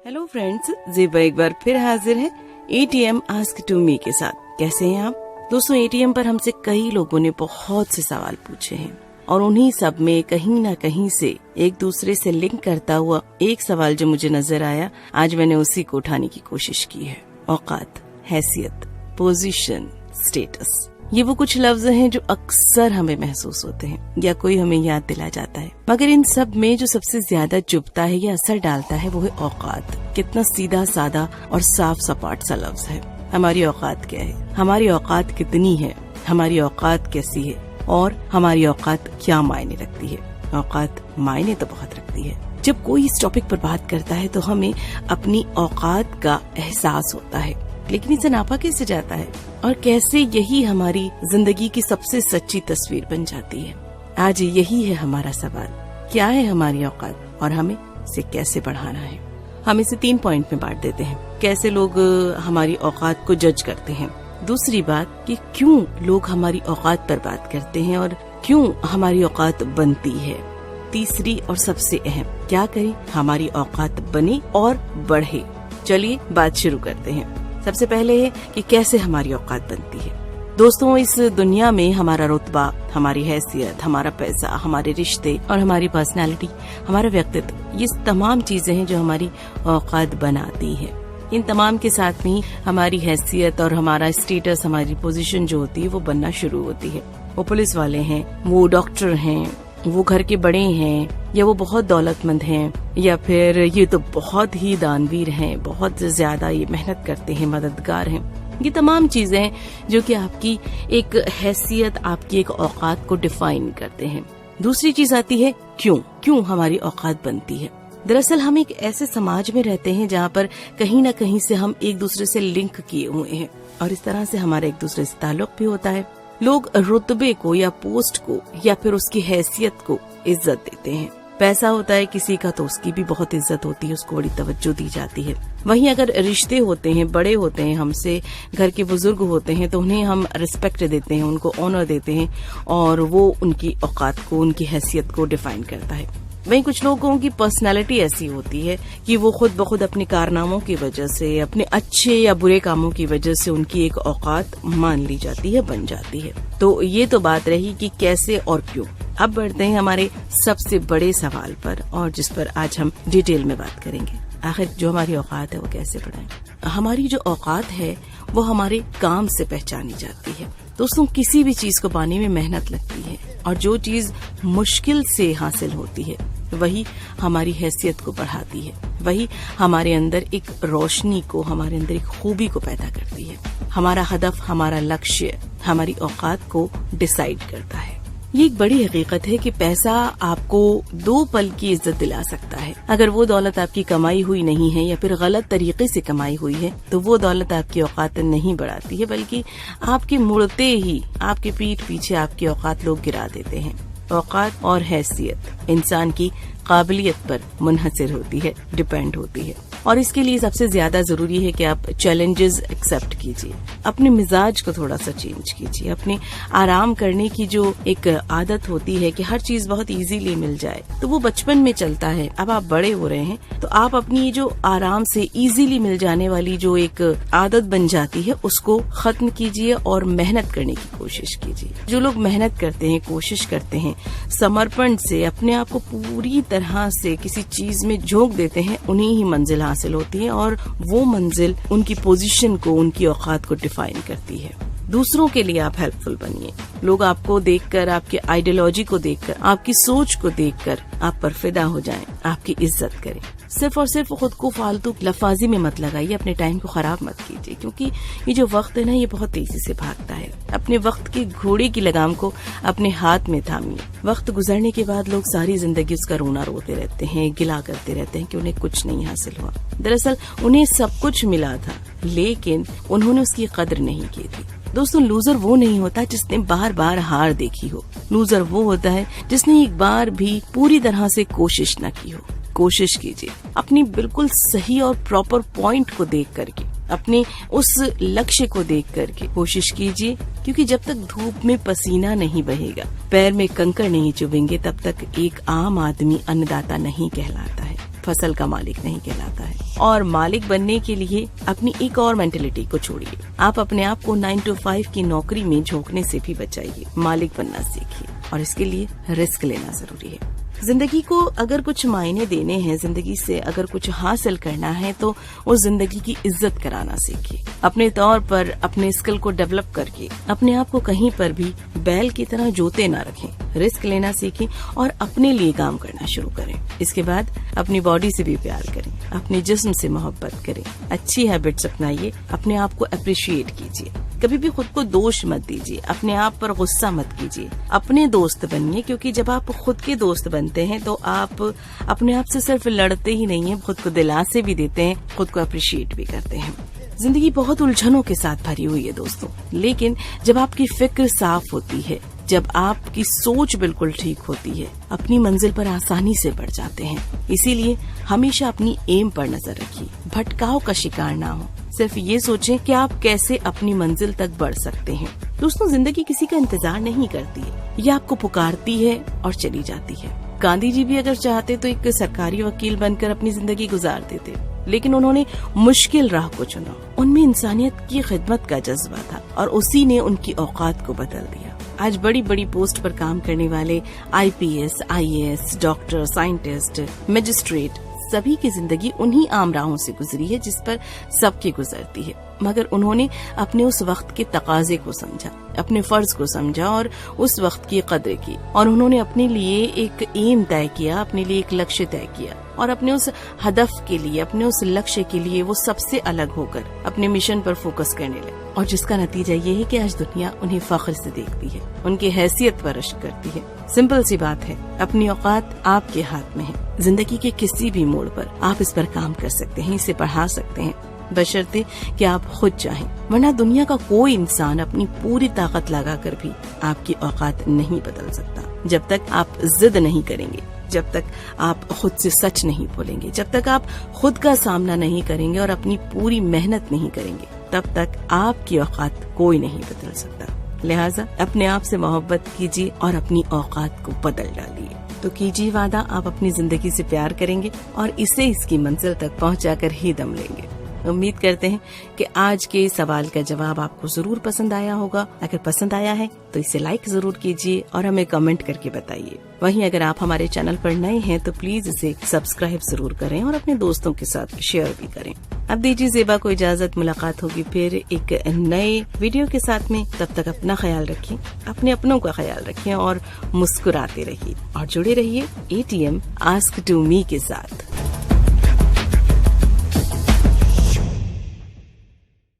Hello friends, Zeba एक बार फिर हाजिर है ATM आस्क टू मी के साथ। कैसे हैं आप दोस्तों? ATM पर हमसे कई लोगों ने बहुत से सवाल पूछे हैं और उन्हीं सब में कहीं ना कहीं से एक दूसरे से लिंक करता हुआ एक सवाल जो मुझे नजर आया, आज मैंने उसी को उठाने की कोशिश की है। औकात, हैसियत, पोजीशन, स्टेटस, ये वो कुछ लफ्ज हैं जो अक्सर हमें महसूस होते हैं या कोई हमें याद दिला जाता है, मगर इन सब में जो सबसे ज्यादा चुभता है या असर डालता है वो है औकात। कितना सीधा सादा और साफ सपाट सा लफ्ज है। हमारी औकात क्या है, हमारी औकात कितनी है, हमारी औकात कैसी है और हमारी औकात क्या मायने रखती है। औकात मायने तो बहुत रखती है। जब कोई इस टॉपिक पर बात करता है तो हमें अपनी औकात का एहसास होता है, लेकिन इसे नापा कैसे जाता है और कैसे यही हमारी जिंदगी की सबसे सच्ची तस्वीर बन जाती है। आज यही है हमारा सवाल, क्या है हमारी औकात और हमें इसे कैसे बढ़ाना है। हम इसे 3 पॉइंट में बांट देते हैं। कैसे लोग हमारी औकात को जज करते हैं, दूसरी बात कि क्यों लोग हमारी औकात पर बात करते हैं और क्यों हमारी औकात बनती है, तीसरी और सबसे अहम, क्या करें हमारी औकात बने और बढ़े। चलिए बात शुरू करते हैं। सबसे पहले है कि कैसे हमारी औकात बनती है। दोस्तों, इस दुनिया में हमारा रुतबा, हमारी हैसियत, हमारा पैसा, हमारे रिश्ते और हमारी पर्सनालिटी, हमारा व्यक्तित्व, ये तमाम चीजें हैं जो हमारी औकात बनाती है। इन तमाम के साथ में हमारी हैसियत और हमारा स्टेटस, हमारी पोजीशन जो होती है वो बनना शुरू होती है। वो पुलिस वाले हैं, वो डॉक्टर हैं, वो घर के बड़े हैं, या वो बहुत दौलतमंद हैं, या फिर ये तो बहुत ही दानवीर हैं, बहुत ज्यादा ये मेहनत करते हैं, मददगार हैं। ये तमाम चीजें हैं जो कि आपकी एक हैसियत, आपकी एक औकात को डिफाइन करते हैं। दूसरी चीज आती है क्यों हमारी औकात बनती है। दरअसल हम एक ऐसे समाज में रहते हैं जहाँ पर कहीं न कहीं से हम एक दूसरे से लिंक किए हुए हैं और इस तरह से हमारा एक दूसरे से ताल्लुक भी होता है। लोग रुतबे को या पोस्ट को या फिर उसकी हैसियत को इज्जत देते हैं। पैसा होता है किसी का तो उसकी भी बहुत इज्जत होती है, उसको बड़ी तवज्जो दी जाती है। वहीं अगर रिश्ते होते हैं, बड़े होते हैं, हमसे घर के बुजुर्ग होते हैं तो उन्हें हम रिस्पेक्ट देते हैं, उनको ऑनर देते हैं और वो उनकी औकात को, उनकी हैसियत को डिफाइन करता है। वहीं कुछ लोगों की पर्सनालिटी ऐसी होती है कि वो खुद ब खुद अपने कारनामों की वजह से, अपने अच्छे या बुरे कामों की वजह से उनकी एक औकात मान ली जाती है, बन जाती है। तो ये तो बात रही कि कैसे और क्यों। अब बढ़ते हैं हमारे सबसे बड़े सवाल पर, और जिस पर आज हम डिटेल में बात करेंगे। आखिर जो हमारी औकात है वो कैसे बढ़ाएं। हमारी जो औकात है वो हमारे काम से पहचानी जाती है। दोस्तों, किसी भी चीज को पाने में मेहनत लगती है और जो चीज मुश्किल से हासिल होती है वही हमारी हैसियत को बढ़ाती है, वही हमारे अंदर एक रोशनी को, हमारे अंदर एक खूबी को पैदा करती है। हमारा हदफ, हमारा लक्ष्य हमारी औकात को डिसाइड करता है। ये एक बड़ी हकीकत है कि पैसा आपको 2 पल की इज्जत दिला सकता है। अगर वो दौलत आपकी कमाई हुई नहीं है या फिर गलत तरीके से कमाई हुई है तो वो दौलत आपकी औकात नहीं बढ़ाती है, बल्कि आपके मुड़ते ही आपके पीठ पीछे आपकी औकात लोग गिरा देते हैं। औकात और हैसियत इंसान की काबिलियत पर मुनहसर होती है, डिपेंड होती है, और इसके लिए सबसे ज्यादा जरूरी है कि आप चैलेंजेस एक्सेप्ट कीजिए, अपने मिजाज को थोड़ा सा चेंज कीजिए। अपने आराम करने की जो एक आदत होती है कि हर चीज बहुत इजीली मिल जाए, तो वो बचपन में चलता है। अब आप बड़े हो रहे हैं तो आप अपनी ये जो आराम से इजीली मिल जाने वाली जो एक आदत बन जाती है उसको खत्म कीजिए और मेहनत करने की कोशिश कीजिए। जो लोग मेहनत करते हैं, कोशिश करते हैं, समर्पण से अपने आप को पूरी तरह से किसी चीज में झोंक देते हैं, उन्हीं ही मंजिल हासिल होती है और वो मंजिल उनकी पोजीशन को, उनकी औकात को डिफाइन करती है। दूसरों के लिए आप हेल्पफुल बनिए। लोग आपको देखकर, आपके आइडियोलॉजी को देखकर, आपकी सोच को देखकर आप पर फिदा हो जाएं, आपकी इज्जत करें। सिर्फ और सिर्फ खुद को फालतू लफाजी में मत लगाइए, अपने टाइम को खराब मत कीजिए, क्योंकि ये जो वक्त है ना, ये बहुत तेजी से भागता है। अपने वक्त की घोड़े की लगाम को अपने हाथ में थामिए। वक्त गुजरने के बाद लोग सारी जिंदगी उसका रोना रोते रहते हैं, गिला करते रहते हैं कि उन्हें कुछ नहीं हासिल हुआ। दरअसल उन्हें सब कुछ मिला था, लेकिन उन्होंने उसकी कदर नहीं की थी। दोस्तों, लूजर वो नहीं होता जिसने बार बार हार देखी हो। लूजर वो होता है जिसने एक बार भी पूरी तरह से कोशिश न की हो। कोशिश कीजिए, अपनी बिल्कुल सही और प्रॉपर पॉइंट को देख करके, अपने उस लक्ष्य को देख करके कोशिश कीजिए, क्योंकि जब तक धूप में पसीना नहीं बहेगा, पैर में कंकड़ नहीं चुभेंगे, तब तक एक आम आदमी अन्नदाता नहीं कहलाता है। फसल का मालिक नहीं कहलाता है। और मालिक बनने के लिए अपनी एक और मेंटेलिटी को छोड़िए। आप अपने आप को 9 to 5 की नौकरी में झोंकने से भी बचाइए, मालिक बनना सीखिए और इसके लिए रिस्क लेना जरूरी है। जिंदगी को अगर कुछ मायने देने हैं, जिंदगी से अगर कुछ हासिल करना है तो उस जिंदगी की इज्जत कराना सीखिए। अपने तौर पर अपने स्किल को डेवलप करके अपने आप को कहीं पर भी बैल की तरह जोते ना रखें, रिस्क लेना सीखें और अपने लिए काम करना शुरू करें। इसके बाद अपनी बॉडी से भी प्यार करें, अपने जिस्म से मोहब्बत करें, अच्छी हैबिट्स अपनाइए, अपने आप को अप्रिशिएट कीजिए, कभी भी खुद को दोष मत दीजिए, अपने आप पर गुस्सा मत कीजिए, अपने दोस्त बनिए, क्योंकि जब आप खुद के दोस्त बनते हैं तो आप अपने आप से सिर्फ लड़ते ही नहीं हैं, खुद को दिलासे भी देते हैं, खुद को अप्रिशिएट भी करते हैं। जिंदगी बहुत उलझनों के साथ भरी हुई है दोस्तों, लेकिन जब आपकी फिक्र साफ होती है, जब आपकी सोच बिल्कुल ठीक होती है, अपनी मंजिल पर आसानी से बढ़ जाते हैं। इसीलिए हमेशा अपनी एम पर नजर रखिए, भटकाव का शिकार ना हो, सिर्फ ये सोचें कि आप कैसे अपनी मंजिल तक बढ़ सकते हैं। दोस्तों, जिंदगी किसी का इंतजार नहीं करती है, ये आपको पुकारती है और चली जाती है। गांधी जी भी अगर चाहते तो एक सरकारी वकील बनकर अपनी जिंदगी गुजार देते, लेकिन उन्होंने मुश्किल राह को चुना। उनमें इंसानियत की खिदमत का जज्बा था और उसी ने उनकी औकात को बदल दिया। आज बड़ी बड़ी पोस्ट पर काम करने वाले IPS, IAS, doctor, scientist, magistrate, सभी की जिंदगी उन्हीं आम राहों से गुजरी है जिस पर सबकी गुजरती है, मगर उन्होंने अपने उस वक्त के तकाजे को समझा, अपने फर्ज को समझा और उस वक्त की कदर की, और उन्होंने अपने लिए एक एम तय किया, अपने लिए एक लक्ष्य तय किया और अपने उस हदफ के लिए, अपने उस लक्ष्य के लिए वो सबसे अलग होकर अपने मिशन पर फोकस करने लगे, और जिसका नतीजा ये है कि आज दुनिया उन्हें फख्र से देखती है, उनकी हैसियत पर रश्क करती है। सिंपल सी बात है, अपनी औकात आपके हाथ में है। जिंदगी के किसी भी मोड़ पर आप इस पर काम कर सकते हैं, इसे बढ़ा सकते हैं, बशर्ते कि आप खुद चाहें, वरना दुनिया का कोई इंसान अपनी पूरी ताकत लगाकर भी आपकी औकात नहीं बदल सकता। जब तक आप जिद नहीं करेंगे, जब तक आप खुद से सच नहीं बोलेंगे, जब तक आप खुद का सामना नहीं करेंगे और अपनी पूरी मेहनत नहीं करेंगे, तब तक आपकी औकात कोई नहीं बदल सकता। लिहाजा अपने आप से मोहब्बत कीजिए और अपनी औकात को बदल डालिए। तो कीजिए वादा, आप अपनी जिंदगी से प्यार करेंगे और इसे इसकी मंजिल तक पहुंचाकर ही दम लेंगे। उम्मीद करते हैं कि आज के सवाल का जवाब आपको जरूर पसंद आया होगा। अगर पसंद आया है तो इसे लाइक जरूर कीजिए और हमें कमेंट करके बताइए। वहीं अगर आप हमारे चैनल पर नए हैं तो प्लीज इसे सब्सक्राइब जरूर करें और अपने दोस्तों के साथ शेयर भी करें। अब दीजिए ज़ेबा को इजाजत, मुलाकात होगी फिर एक नए वीडियो के साथ में। तब तक अपना ख्याल रखें, अपने अपनों का ख्याल रखें और मुस्कुराते रहिए और जुड़े रहिए ATM आस्क टू मी के साथ।